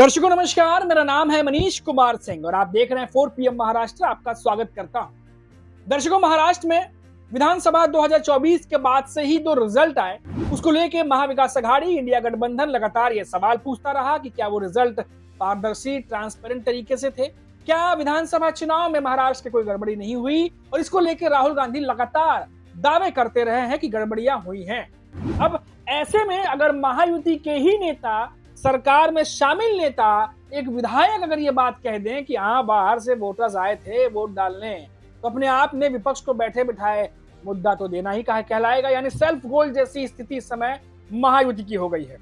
दर्शकों नमस्कार, मेरा नाम है मनीष कुमार सिंह और आप देख रहे हैं 4 PM महाराष्ट्र। आपका स्वागत करता हूं। दर्शकों, महाराष्ट्र में विधानसभा 2024 के बाद से ही जो रिजल्ट आए उसको लेके महाविकास अघाड़ी इंडिया गठबंधन लगातार ये सवाल पूछता रहा कि क्या वो रिजल्ट पारदर्शी ट्रांसपेरेंट तरीके से थे, क्या विधानसभा चुनाव में महाराष्ट्र की कोई गड़बड़ी नहीं हुई। और इसको लेकर राहुल गांधी लगातार दावे करते रहे हैं कि गड़बड़ियां हुई हैं। अब ऐसे में अगर महायुति के ही नेता, सरकार में शामिल नेता, एक विधायक अगर ये बात कह दें कि हाँ बाहर से वोटर्स आए थे वोट डालने, तो अपने आप में विपक्ष को बैठे बिठाए मुद्दा तो देना ही कहलाएगा। यानी सेल्फ गोल जैसी स्थिति इस समय महायुति की हो गई है।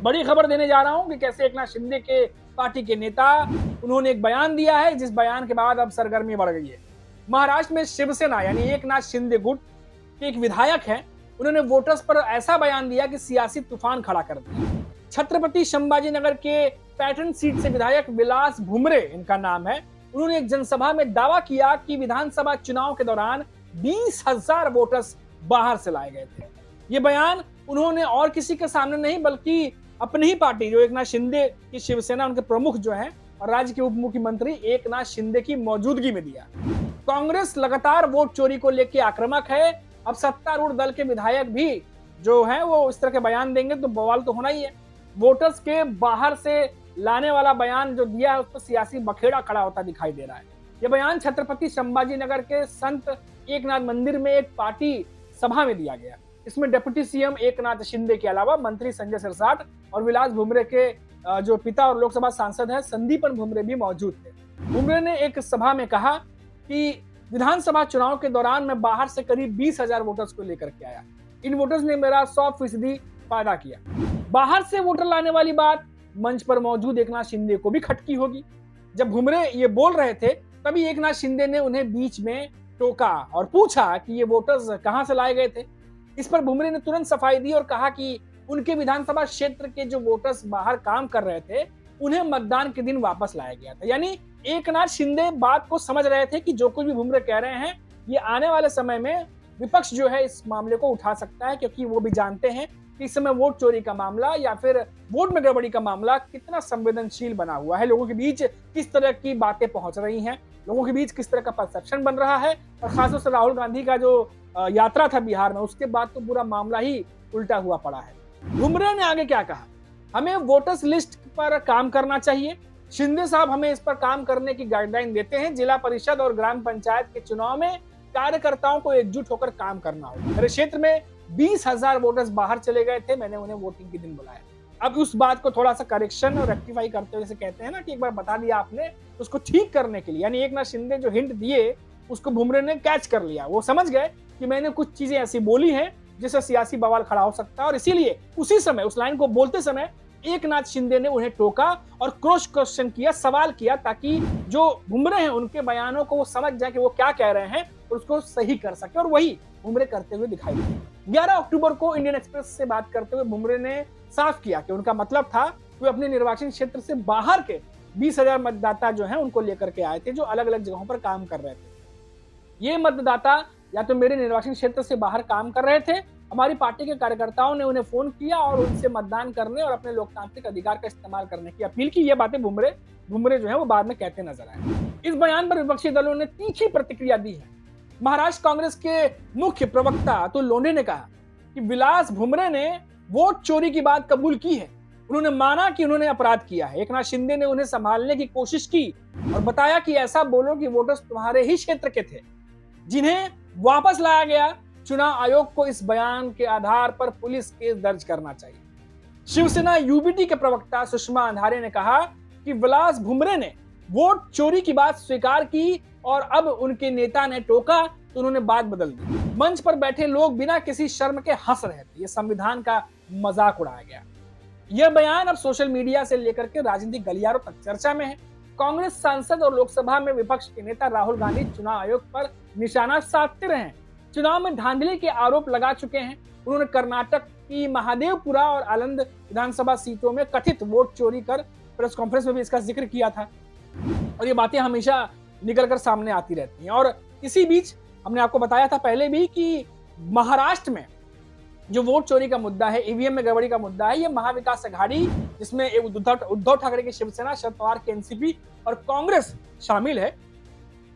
बड़ी खबर देने जा रहा हूं कि कैसे एकनाथ शिंदे के पार्टी के नेता, उन्होंने एक बयान दिया है, जिस बयान के बाद अब सरगर्मी बढ़ गई है। महाराष्ट्र में शिवसेना यानी एकनाथ शिंदे गुट के एक विधायक है, उन्होंने वोटर्स पर ऐसा बयान दिया कि सियासी तूफान खड़ा कर दिया। छत्रपति संभाजी नगर के पैटर्न सीट से विधायक विलास भुमरे इनका नाम है। उन्होंने एक जनसभा में दावा किया कि विधानसभा चुनाव के दौरान 20,000 वोटर्स बाहर से लाए गए थे। ये बयान उन्होंने और किसी के सामने नहीं बल्कि अपनी ही पार्टी जो एकनाथ शिंदे की शिवसेना, उनके प्रमुख जो हैं और राज्य के उप मुख्यमंत्री एकनाथ शिंदे की मौजूदगी में दिया। कांग्रेस लगातार वोट चोरी को लेकर आक्रामक है। अब सत्तारूढ़ दल के विधायक भी जो है वो इस तरह के बयान देंगे तो बवाल तो होना ही है। वोटर्स के बाहर से लाने वाला बयान जो दिया है उस पर सियासी बखेड़ा खड़ा होता दिखाई दे रहा है। यह बयान छत्रपति संभाजी नगर के संत एकनाथ मंदिर में एक पार्टी सभा में दिया गया। इसमें डिप्टी सीएम एकनाथ शिंदे के अलावा मंत्री संजय सिरसाट और विलास भुमरे के जो पिता और लोकसभा सांसद है संदीपन भुमरे भी मौजूद थे। भुमरे ने एक सभा में कहा कि विधानसभा चुनाव के दौरान मैं बाहर से करीब 20,000 वोटर्स को लेकर के आया। इन वोटर्स ने मेरा 100% फायदा किया। बाहर से वोटर लाने वाली बात मंच पर मौजूद एकनाथ शिंदे को भी खटकी होगी। जब भुमरे ये बोल रहे थे तभी एकनाथ शिंदे ने उन्हें बीच में टोका और पूछा कि ये वोटर्स कहां से लाए गए थे। इस पर भुमरे ने तुरंत सफाई दी और कहा कि उनके विधानसभा क्षेत्र के जो वोटर्स बाहर काम कर रहे थे उन्हें मतदान के दिन वापस लाया गया था। यानी एकनाथ शिंदे बात को समझ रहे थे कि जो कुछ भी भुमरे कह रहे हैं ये आने वाले समय में विपक्ष जो है इस मामले को उठा सकता है, क्योंकि वो भी जानते हैं कि इस समय वोट चोरी का मामला या फिर वोट में गड़बड़ी का मामला कितना संवेदनशील बना हुआ है। लोगों के बीच किस तरह की बातें पहुंच रही हैं, लोगों के बीच किस तरह का परसेप्शन बन रहा है। और खासतौर से राहुल गांधी का जो यात्रा था बिहार में, उसके बाद तो पूरा मामला ही उल्टा हुआ पड़ा है। भुमरे ने आगे क्या कहा, हमें वोटर्स लिस्ट पर काम करना चाहिए। शिंदे साहब हमें इस पर काम करने की गाइडलाइन देते हैं। जिला परिषद और ग्राम पंचायत के चुनाव में कार्यकर्ताओं को एकजुट होकर काम करना होगा। मेरे क्षेत्र में 20,000 वोटर्स बाहर चले गए थे, मैंने उन्हें वोटिंग के दिन बुलाया। अब उस बात को थोड़ा सा करेक्शन और रेक्टिफाई करते हुए, जैसे कहते हैं ना कि एक बार बता दिया आपने, तो उसको ठीक करने के लिए, यानी एकनाथ शिंदे जो हिंट दिए उसको भुमरे ने कैच कर लिया। वो समझ गए कि मैंने कुछ चीजें ऐसी बोली हैं जिससे सियासी बवाल खड़ा हो सकता है, और इसीलिए उसी समय उस लाइन को बोलते समय एकनाथ शिंदे ने उन्हें टोका और क्रॉस क्वेश्चन किया, सवाल किया, ताकि जो भुमरे हैं उनके बयानों को वो समझ जाए कि वो क्या कह रहे हैं और उसको सही कर सके। और वही भुमरे करते हुए दिखाई दिए। 11 अक्टूबर को इंडियन एक्सप्रेस से बात करते हुए भुमरे ने साफ किया कि उनका मतलब था कि वे अपने निर्वाचन क्षेत्र से बाहर के 20,000 मतदाता जो हैं उनको लेकर के आए थे, जो अलग अलग जगहों पर काम कर रहे थे। ये मतदाता या तो मेरे निर्वाचन क्षेत्र से बाहर काम कर रहे थे, हमारी पार्टी के कार्यकर्ताओं ने उन्हें फोन किया और उनसे मतदान करने और अपने लोकतांत्रिक अधिकार का इस्तेमाल करने की अपील की। ये बातें भुमरे जो है वो बाद में कहते नजर आए। इस बयान पर विपक्षी दलों ने तीखी प्रतिक्रिया दी है। महाराष्ट्र कांग्रेस के मुख्य प्रवक्ता अतुल लोंढे ने कहा कि विलास भुमरे ने वोट चोरी की बात कबूल की है। उन्होंने माना कि उन्होंने अपराध किया है। एकनाथ शिंदे ने उन्हें संभालने की कोशिश की और बताया कि ऐसा बोलो कि वोटर्स तुम्हारे ही क्षेत्र के थे जिन्हें वापस लाया गया। चुनाव आयोग को इस बयान के आधार पर पुलिस केस दर्ज करना चाहिए। शिवसेना यूबीटी के प्रवक्ता सुषमा अंधारे ने कहा कि विलास भुमरे ने वोट चोरी की बात स्वीकार की और अब उनके नेता ने टोका तो उन्होंने बात बदल दी। मंच पर बैठे लोग बिना किसी शर्म के हंस रहे थे। यह संविधान का मजाक उड़ाया गया। यह बयान अब सोशल मीडिया से लेकर के राजनीतिक गलियारों तक चर्चा में है। कांग्रेस सांसद और लोकसभा में विपक्ष के नेता राहुल गांधी चुनाव आयोग पर निशाना साधते रहे। चुनाव में धांधली के आरोप लगा चुके हैं। उन्होंने कर्नाटक की महादेवपुरा और आलंद विधानसभा सीटों में कथित वोट चोरी कर प्रेस कॉन्फ्रेंस में भी इसका जिक्र किया था, और ये बातें हमेशा निकलकर सामने आती रहती हैं। और इसी बीच हमने आपको बताया था पहले भी कि महाराष्ट्र में जो वोट चोरी का मुद्दा है, ईवीएम में गड़बड़ी का मुद्दा है, ये महाविकास अघाड़ी जिसमें उद्धव ठाकरे की शिवसेना, शरद पवार की एनसीपी और कांग्रेस शामिल है,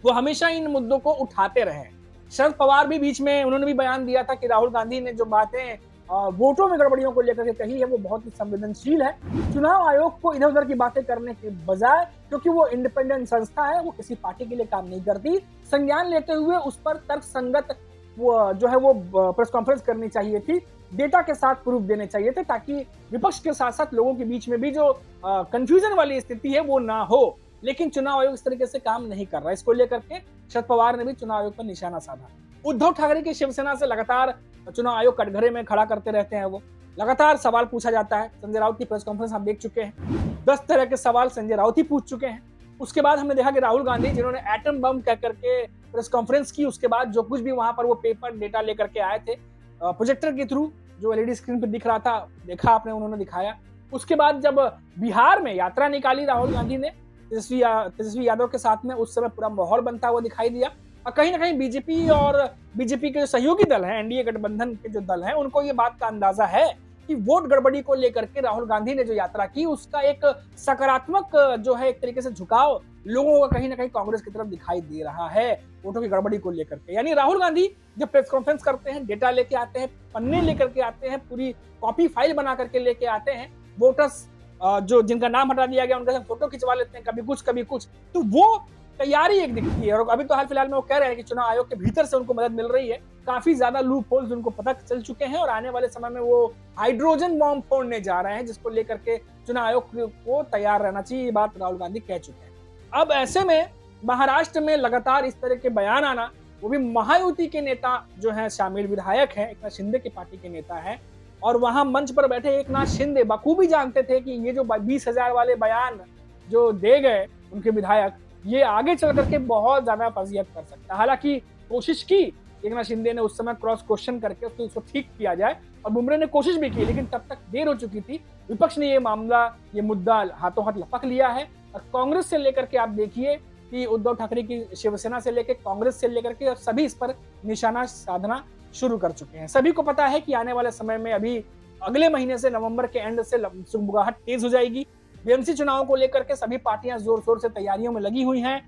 वो हमेशा इन मुद्दों को उठाते रहे हैं। शरद पवार भी बीच में उन्होंने भी बयान दिया था कि राहुल गांधी ने जो बातें वोटों में गड़बड़ियों को लेकर के कही है वो बहुत ही संवेदनशील है। चुनाव आयोग को इधर उधर की बातें करने के बजाय, क्योंकि वो इंडिपेंडेंट संस्था है, वो किसी पार्टी के लिए काम नहीं करती, संज्ञान लेते हुए उस पर तर्कसंगत वो जो है वो प्रेस कॉन्फ्रेंस करनी चाहिए थी, डेटा के साथ प्रूफ देने चाहिए थे, ताकि विपक्ष के साथ साथ लोगों के बीच में भी जो कंफ्यूजन वाली स्थिति है वो ना हो। लेकिन चुनाव आयोग इस तरीके से काम नहीं कर रहा। इसको लेकर के शरद पवार ने भी चुनाव आयोग पर निशाना साधा। उद्धव ठाकरे की शिवसेना से लगातार चुनाव आयोग कटघरे में खड़ा करते रहते हैं। वो लगातार सवाल पूछा जाता है। संजय राउत की प्रेस कॉन्फ्रेंस हम देख चुके हैं, 10 तरह के सवाल संजय राउत ही पूछ चुके हैं। उसके बाद हमने देखा कि राहुल गांधी, जिन्होंने एटम बम कह करके प्रेस कॉन्फ्रेंस की, उसके बाद जो कुछ भी वहां पर वो पेपर डेटा लेकर के आए थे प्रोजेक्टर के थ्रू, जो एलईडी स्क्रीन पर दिख रहा था, देखा आपने, उन्होंने दिखाया। उसके बाद जब बिहार में यात्रा निकाली राहुल गांधी ने तेजस्वी यादव के साथ में, उस समय पूरा माहौल बनता हुआ दिखाई दिया। और कहीं ना कहीं बीजेपी और बीजेपी के जो सहयोगी दल हैं, एनडीए गठबंधन के जो दल हैं, उनको ये बात का अंदाजा है कि वोट गड़बड़ी को लेकर के राहुल गांधी ने जो यात्रा की, उसका एक सकारात्मक जो है एक तरीके से झुकाव लोगों का कहीं ना कहीं कांग्रेस की तरफ दिखाई दे रहा है वोटों की गड़बड़ी को लेकर के। यानी राहुल गांधी जब प्रेस कॉन्फ्रेंस करते हैं, डेटा लेके आते हैं, पन्ने लेकर के आते हैं, पूरी कॉपी फाइल बना करके लेके आते हैं, वोटर्स जो जिनका नाम हटा दिया गया उनके साथ फोटो खिंचवा लेते हैं, कभी कुछ, तो वो तैयारी एक दिखती है। और अभी तो हाल फिलहाल में वो कह रहे हैं कि चुनाव आयोग के भीतर से उनको मदद मिल रही है, काफी ज्यादा लूप होल्स उनको पता चल चुके हैं, और आने वाले समय में वो हाइड्रोजन बॉम्ब फोड़ने जा रहे हैं, जिसको लेकर के चुनाव आयोग को तैयार रहना चाहिए। ये बात राहुल गांधी कह चुके हैं। अब ऐसे में महाराष्ट्र में लगातार इस तरह के बयान आना, वो भी महायुति के नेता जो है शामिल विधायक है, एकनाथ शिंदे की पार्टी के नेता है, और वहां मंच पर बैठे एकनाथ शिंदे बखूबी जानते थे कि ये जो 20,000 वाले बयान जो दे गए उनके विधायक, ये आगे चल करके बहुत ज्यादा फजीहत कर सकता है। हालांकि कोशिश की एकनाथ शिंदे ने उस समय क्रॉस क्वेश्चन करके उसको ठीक किया जाए, और बुमरे ने कोशिश भी की, लेकिन तब तक देर हो चुकी थी। विपक्ष ने ये मुद्दा हाथों हाथ लपक लिया है। और कांग्रेस से लेकर के आप देखिए कि उद्धव ठाकरे की शिवसेना से लेकर कांग्रेस से लेकर के सभी इस पर निशाना साधना शुरू कर चुके हैं। सभी को पता है कि आने वाले समय में, अभी अगले महीने से, नवंबर के एंड से सुगबुगाहट तेज हो जाएगी। बीएमसी चुनाव को लेकर के सभी पार्टियां जोर शोर से तैयारियों में लगी हुई हैं,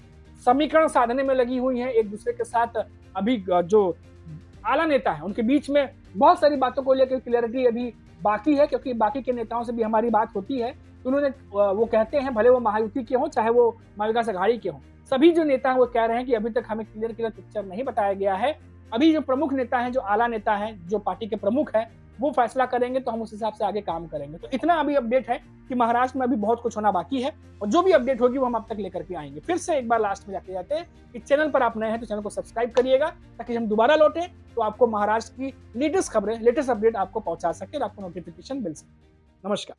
समीकरण साधने में लगी हुई हैं एक दूसरे के साथ। अभी जो आला नेता है उनके बीच में बहुत सारी बातों को लेकर क्लियरिटी अभी बाकी है, क्योंकि बाकी के नेताओं से भी हमारी बात होती है, तो उन्होंने वो कहते हैं, भले वो महायुति के हों चाहे वो महाविकास अघाड़ी के हों, सभी जो नेता हैं वो कह रहे हैं कि अभी तक हमें क्लियर पिक्चर नहीं बताया गया है। अभी जो प्रमुख नेता हैं, जो आला नेता हैं, जो पार्टी के प्रमुख हैं, वो फैसला करेंगे, तो हम उस हिसाब से आगे काम करेंगे। तो इतना अभी अपडेट है कि महाराष्ट्र में अभी बहुत कुछ होना बाकी है, और जो भी अपडेट होगी वो हम अब तक लेकर के आएंगे। फिर से एक बार लास्ट में जाके जाते हैं कि चैनल पर आप नए हैं तो चैनल को सब्सक्राइब करिएगा, ताकि हम दोबारा लौटें तो आपको महाराष्ट्र की लेटेस्ट खबरें, लेटेस्ट अपडेट आपको पहुंचा सके और आपको नोटिफिकेशन मिल सके। नमस्कार।